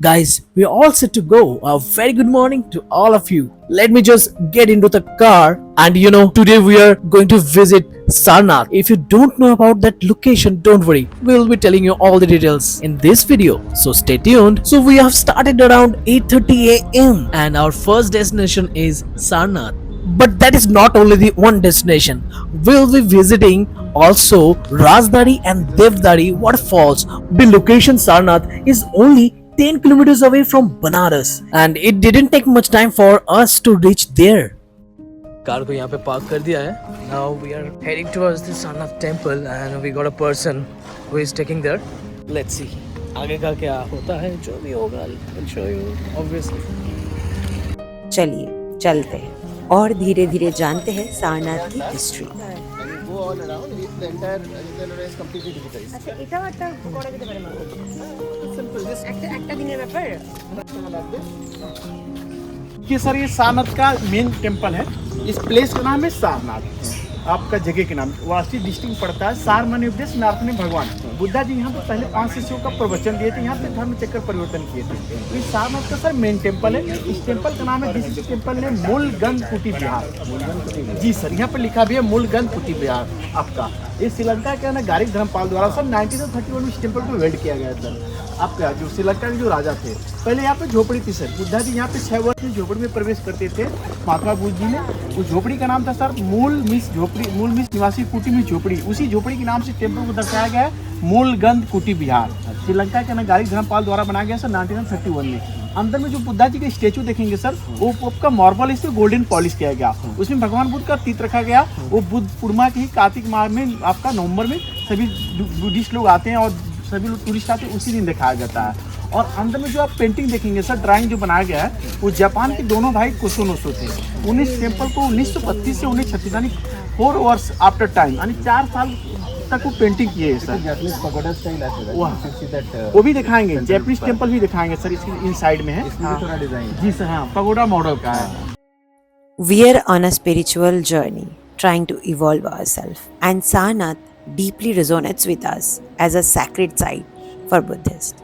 Guys, we're all set to go. A very good morning to all of you. Let me just get into the car. And today we are going to visit Sarnath. If you don't know about that location, don't worry. We'll be telling you all the details in this video. So stay tuned. So we have started around 8:30 a.m. and our first destination is Sarnath. But that is not only the one destination. We'll be visiting also Rajdari and Devdari waterfalls. The location Sarnath is only 10 kilometers away from Banaras and it didn't take much time for us to reach there. Car को यहाँ पे park कर दिया है. Now we are heading towards the Sarnath temple and we got a person who is taking there. Let's see आगे का क्या होता है. जो भी होगा I'll show you obviously. चलिए चलते हैं और धीरे धीरे जानते हैं सारनाथ की हिस्ट्री। আচ্ছা এটাও একটা করে দিতে পারে মা একটা দিনের ব্যাপার कि सर ये सारनाथ का मेन टेम्पल है। इस प्लेस का नाम है सारनाथ, आपका जगह के नाम। वासी डिस्ट्रिक्ट पड़ता है। सार माने उपदेश, नाथ ने भगवान। बुद्धा जी यहाँ पे पहले 5 शिष्यों का प्रवचन दिए थे, यहाँ पे धर्म चक्र परिवर्तन किए थे। तो इस सारनाथ का सर मेन टेम्पल है। इस टेम्पल का नाम है, जिस टेम्पल ने मूलगंध कुटी विहार। जी सर, यहाँ पे लिखा भी है मूलगंध कुटी विहार आपका। ये श्रीलंका के ना गारिक धर्मपाल द्वारा सर 1931 में इस टेम्पल को वेल्ड किया गया था। आपका जो श्रीलंका के जो राजा थे, पहले यहाँ पे झोपड़ी थी सर। बुद्धा जी यहाँ पे 6 वर्ष में झोपड़ी में प्रवेश करते थे। महात्मा बुद्ध जी ने उस झोपड़ी का नाम था सर मूल मिस निवासी कुटी मिस झोपड़ी। उसी झोपड़ी के नाम से टेम्पल को दर्शाया गया है मूलगंध कुटी विहार। श्रीलंका के नागारिक धर्मपाल द्वारा बनाया गया सर 1931 में। अंदर में जो बुद्धा जी के स्टेचू देखेंगे सर, वो आपका मार्बल इसमें गोल्डन पॉलिश किया गया। उसमें भगवान बुद्ध का तीर्थ रखा गया। वो बुद्ध पूर्णिमा के ही कार्तिक माह में आपका नवंबर में सभी बुद्धिस्ट लोग आते हैं और सभी लोग टूरिस्ट आते हैं, उसी दिन दिखाया जाता है। और अंदर में जो आप पेंटिंग देखेंगे सर, ड्राइंग जो बनाया गया है, वो जापान के दोनों भाई कुसुनोसो थे। 19 टेम्पल को 1932 से 1936 यानी 4 वर्ष आफ्टर टाइम यानी 4 साल तक वो पेंटिंग किए है सर। वो भी दिखाएंगे, जैपनीज टेम्पल भी दिखाएंगे सर, इसके इनसाइड में है। थोड़ा डिजाइन जी सर, हाँ पगोडा मॉडल का है। We are on a spiritual journey, trying to evolve ourselves, and Sarnath deeply resonates with us as a sacred site for Buddhists.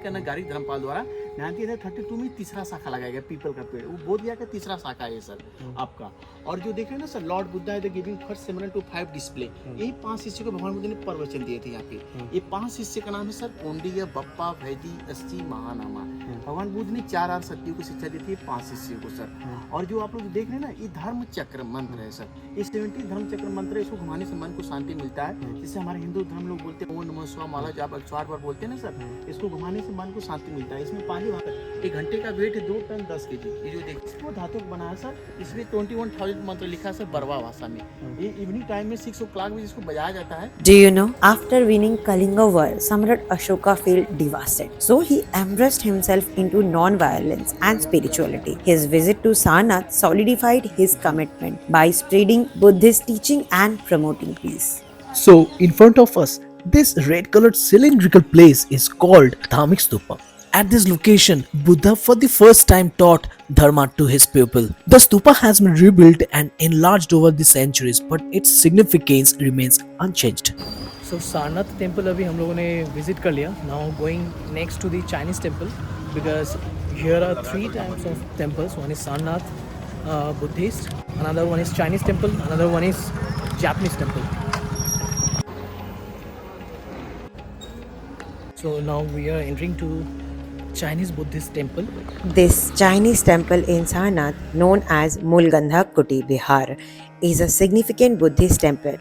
गारिक Dharmpal द्वारा 1932 में तीसरा शाखा लगाया गया पीपल का पेड़। वो बोध गया का तीसरा शाखा है सर आपका। और जो देख रहे हैं ना sir, Lord Buddha the giving third seminal to 5 display, यही 5 शिष्य को भगवान बुद्ध ने प्रवचन दिए थे यहाँ पे। ये 5 शिष्य का नाम है सर कोंडिया, बप्पा, वैदी, अस्सी, महानामा। भगवान बुद्ध ने 4 आर सत्यों की शिक्षा दी थी 5 शिष्यों को सर। और जो आप लोग देख रहे हैं ना, ये धर्म चक्र मंत्र है सर। ये 70 धर्म चक्र मंत्र है। इसको घुमाने से मन को शांति मिलता है। जिससे हमारे हिंदू धर्म लोग बोलते हैं ओम नमः शिवाय माला जाप अक्षर पर बोलते हैं ना सर, इसको घुमाने से मन को शांति मिलता है। इसमें पानी वाला 1 घंटे का वेट है 2 टन 10 kg। ये जो देखिए वो धातु बना है सर। इसमें 21,000 मंत्र लिखा है सर बरवा भाषा में। ये इवनिंग टाइम में 6 o'clock में इसको बजाया जाता है। Do you know, after winning Kalinga War, Samrat Ashoka felt devastated. So he embraced himself into non-violence and spirituality. His visit to Sarnath solidified his commitment by spreading Buddhist teaching and promoting peace. So in front of us, this red colored cylindrical place is called Dhamik Stupa. At this location, Buddha for the first time taught Dharma to his people. The stupa has been rebuilt and enlarged over the centuries, but its significance remains unchanged. So Sarnath temple अभी हम लोगों ने visit कर लिया. Now going next to the Chinese temple because here are 3 types of temples. One is Sarnath Buddhist, another one is Chinese temple, another one is Japanese temple. So now we are entering to Chinese Buddhist temple. This Chinese temple in Sarnath, known as Mulgandha Kuti Vihar, is a significant Buddhist temple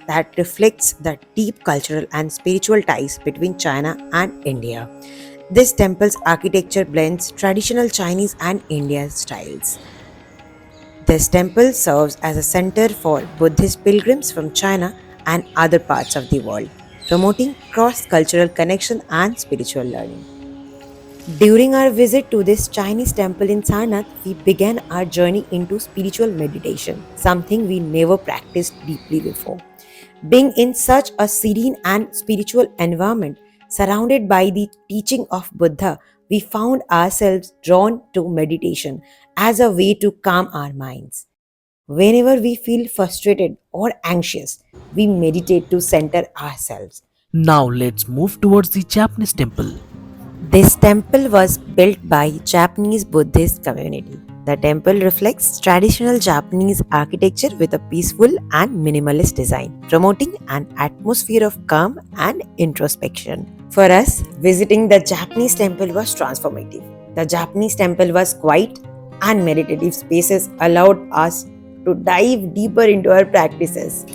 that reflects the deep cultural and spiritual ties between China and India. This temple's architecture blends traditional Chinese and Indian styles. This temple serves as a center for Buddhist pilgrims from China and other parts of the world, promoting cross-cultural connection and spiritual learning. During our visit to this Chinese temple in Sarnath, we began our journey into spiritual meditation, something we never practiced deeply before. Being in such a serene and spiritual environment, surrounded by the teaching of Buddha, we found ourselves drawn to meditation as a way to calm our minds. Whenever we feel frustrated or anxious, we meditate to center ourselves. Now let's move towards the Japanese temple. This temple was built by Japanese Buddhist community. The temple reflects traditional Japanese architecture with a peaceful and minimalist design, promoting an atmosphere of calm and introspection. For us, visiting the Japanese temple was transformative. The Japanese temple was quiet and meditative spaces allowed us to dive deeper into our practices.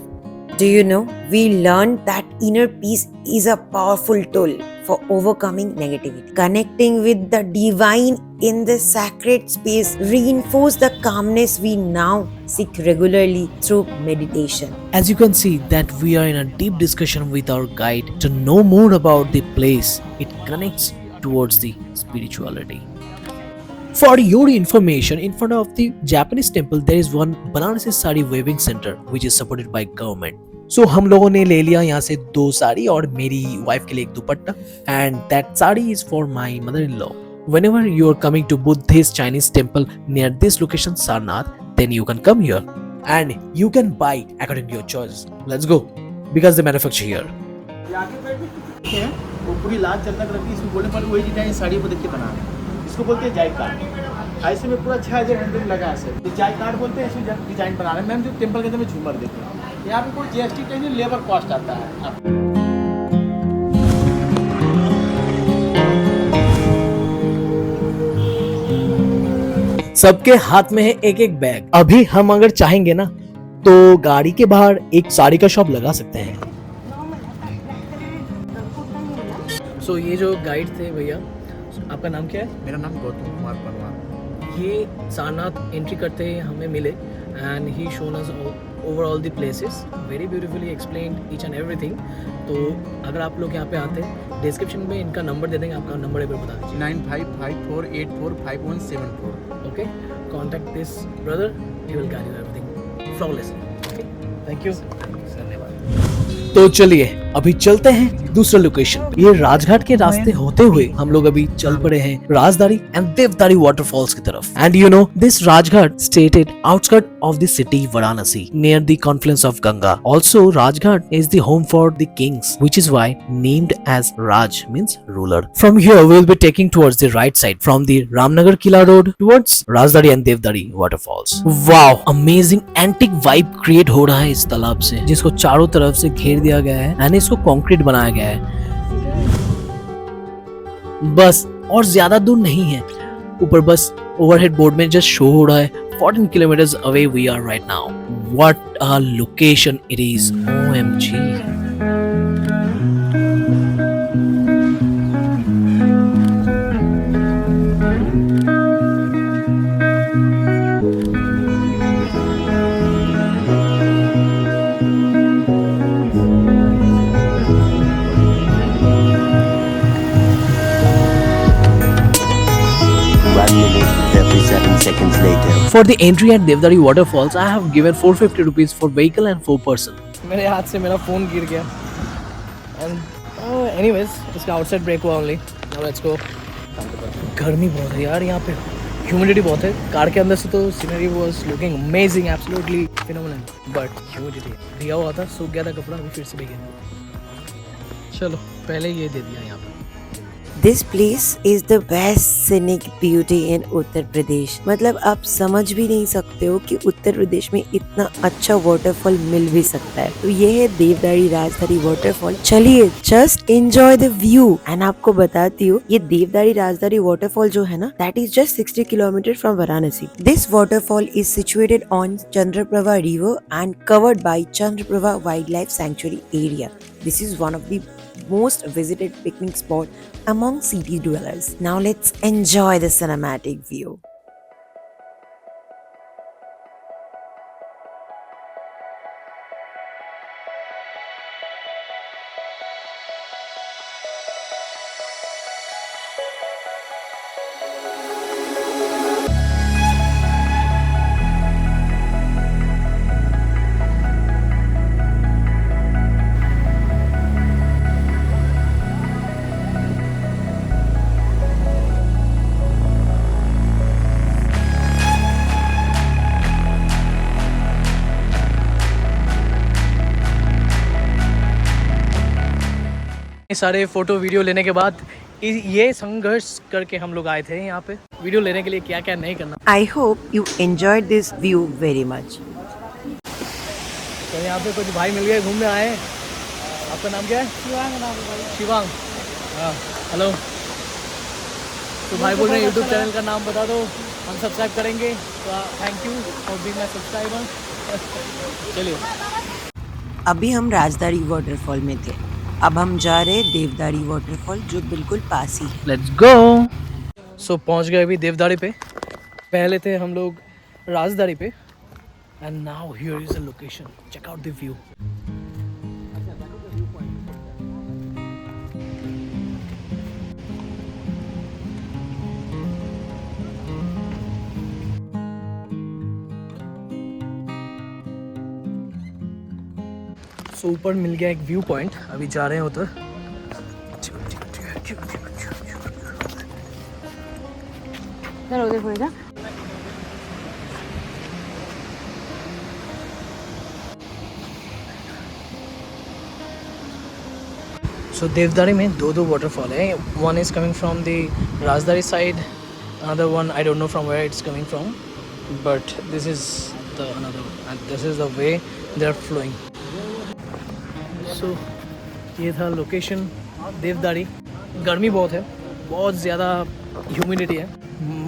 Do you know, we learned that inner peace is a powerful tool for overcoming negativity. Connecting with the divine in this sacred space reinforce the calmness we now seek regularly through meditation. As you can see that we are in a deep discussion with our guide to know more about the place. It connects towards the spirituality. For your information, in front of the Japanese temple there is one Banarasi Sari Weaving Center which is supported by government. So हम लोगों ने ले लिया यहाँ से 2 साड़ी और मेरी wife के लिए एक दुपट्टा, and that sari is for my mother-in-law. Whenever you are coming to Buddhist Chinese temple near this location Sarnath, then you can come here and you can buy according to your choice. Let's go because they manufacture here. ये आगे बैठ के हैं, वो पूरी लाल चंदन रखी, इसमें golden पर वही डिजाइन साड़ी पर देखिए बना है। इसको बोलते हैं जाई कार्ड। ऐसे में पूरा 6000 हैंडल लगा है सर। ये जाई कार्ड बोलते हैं, इसमें डिजाइन बना रहे हैं। मैम जो टेम्पल के अंदर में झूमर देते हैं, यहाँ पे कोई जीएसटी नहीं, लेबर कॉस्ट आता है। सबके हाथ में है एक एक बैग। अभी हम अगर चाहेंगे ना तो गाड़ी के बाहर एक साड़ी का शॉप लगा सकते हैं। सो ये जो गाइड थे भैया, आपका नाम क्या है? मेरा नाम गौतम कुमार परमार। ये सारनाथ एंट्री करते ही हमें मिले and he shown us overall the places, very beautifully explained each and everything. तो अगर आप लोग यहाँ पे आते हैं, डिस्क्रिप्शन में इनका नंबर दे देंगे, आपका नंबर एक बार बता दीजिए। 9554845174। Okay, contact this brother, he will guide you everything flawlessly. Okay, thank you, धन्यवाद। तो चलिए अभी चलते हैं दूसरे लोकेशन पे। ये राजघाट के रास्ते होते हुए हम लोग अभी चल पड़े हैं राजदारी एंड देवदारी वाटरफॉल्स की तरफ। And you know this Rajghat stated outskirt of the city Varanasi near the confluence of Ganga. Also Rajghat is the home for the kings which is why named as Raj means ruler. From here we will be taking towards the right side from the Ramnagar Kila road towards Rajdari and Devdari waterfalls. Wow, amazing antique vibe create हो रहा है इस तालाब से, जिसको चारों तरफ से घेर दिया गया है एंड इसको कंक्रीट बनाया गया है। बस और ज्यादा दूर नहीं है, ऊपर बस ओवरहेड बोर्ड में जस्ट शो हो रहा है 14 kilometers away we are right now. What a location it is, OMG. Seconds later. For the entry at Devdari waterfalls, I have given 450 rupees for vehicle and 4 person. मेरे हाथ से मेरा phone गिर गया। And anyways, इसका outside break हुआ only. Now let's go. गर्मी बहुत है यार यहाँ पे, ह्यूमिडिटी बहुत है। कार के अंदर से तो scenery was looking amazing, absolutely phenomenal. But humidity भीगा हुआ था, सूख गया था कपड़ा, अभी फिर से भीगा। चलो पहले ये दे दिया यहाँ पे। This place is the best scenic beauty in Uttar Pradesh. मतलब आप समझ भी नहीं सकते हो कि उत्तर प्रदेश में इतना अच्छा वाटरफॉल मिल भी सकता है। तो ये है देवदारी राजधारी वाटरफॉल। चलिए just enjoy the view. And आपको बताती हूँ, ये देवदारी राजधारी वाटरफॉल जो है ना, that is just 60 kilometre from Varanasi. This waterfall is situated on Chandraprabha river and covered by Chandraprabha wild life sanctuary area. This is one of the most visited picnic spot among city dwellers. Now let's enjoy the cinematic view. सारे photo video लेने के बाद ये संघर्ष करके हम लोग आए थे यहाँ पे वीडियो लेने के लिए, क्या क्या नहीं करना। I hope you enjoyed this view very much. तो यहाँ पे कुछ भाई मिल गए, घूमने आए। आपका नाम क्या है? शिवांग नाम है भाई। शिवांग, हाँ हेलो। तो भाई बोल रहे हैं यूट्यूब चैनल का नाम बता दो, हम सब्सक्राइब करेंगे। तो thank you for being my subscriber. चलिए, अभी हम राजदारी वाटरफॉल में थे, अब हम जा रहे हैं देवदारी वाटरफॉल जो बिल्कुल पास ही है। Let's go. सो पहुंच गए अभी देवदारी पे। पहले थे हम लोग राजदारी पे and now here is a location, check out the view. So ऊपर मिल गया एक व्यू पॉइंट, अभी जा रहे हैं उधर। चलो उधर पड़े जा। सो देवदारी में दो वाटरफॉल है। One is coming from the Rajdari side, another one I don't know from where it's coming from, but this is the another and this is the way they are flowing. So ये था location देवदारी। गर्मी बहुत है, बहुत ज़्यादा humidity है।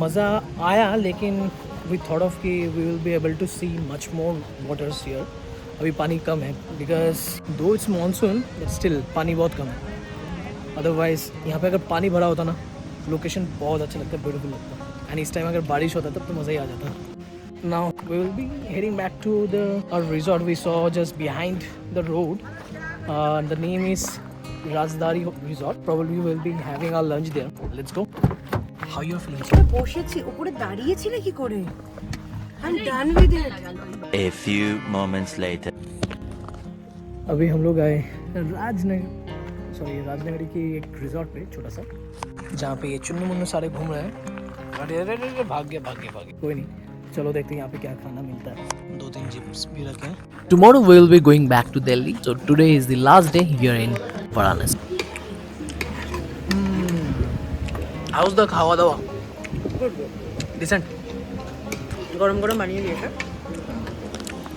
मज़ा आया, लेकिन वी थॉट ऑफ कि we will be able to see much more waters here. अभी पानी कम है बिकॉज दो इट्स मानसून बट स्टिल पानी बहुत कम है। अदरवाइज़ यहाँ पे अगर पानी भरा होता ना, लोकेशन बहुत अच्छा लगता है, ब्यूटीफुल लगता है। एंड इस टाइम अगर बारिश होता तब तो मज़ा ही आ जाता। Now we will be heading back to our resort we saw just behind the road. The name is Rajdari Resort. Probably we will be having our lunch there. Let's go. How you are feeling? বসেছি উপরে দাঁড়িয়েছিলে কি করে? I'm done with it. A few moments later. अभी हम लोग आए राजनगरी की एक रिजॉर्ट पे, छोटा सा, जहाँ पे ये चुन्नू मुन्नू सारे घूम रहे हैं। अरे भाग गया। कोई नहीं, चलो देखते हैं यहाँ पे क्या खाना मिलता है। 2-3 चिप्स भी रखे हैं। Tomorrow we will be going back to Delhi. So today is the last day here in Varanasi. How's the খাওয়া দাওয়া? Good. Decent. গরম গরম বানিয়ে দিয়েছে।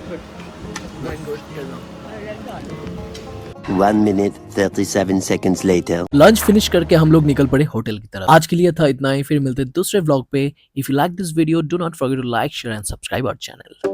Good. 1 minute 37 seconds later. Lunch finish करके हम लोग निकल पड़े होटल की तरफ। आज के लिए था इतना ही, फिर मिलते हैं दूसरे व्लॉग पे। If you like this video do not forget to like, share and subscribe our channel.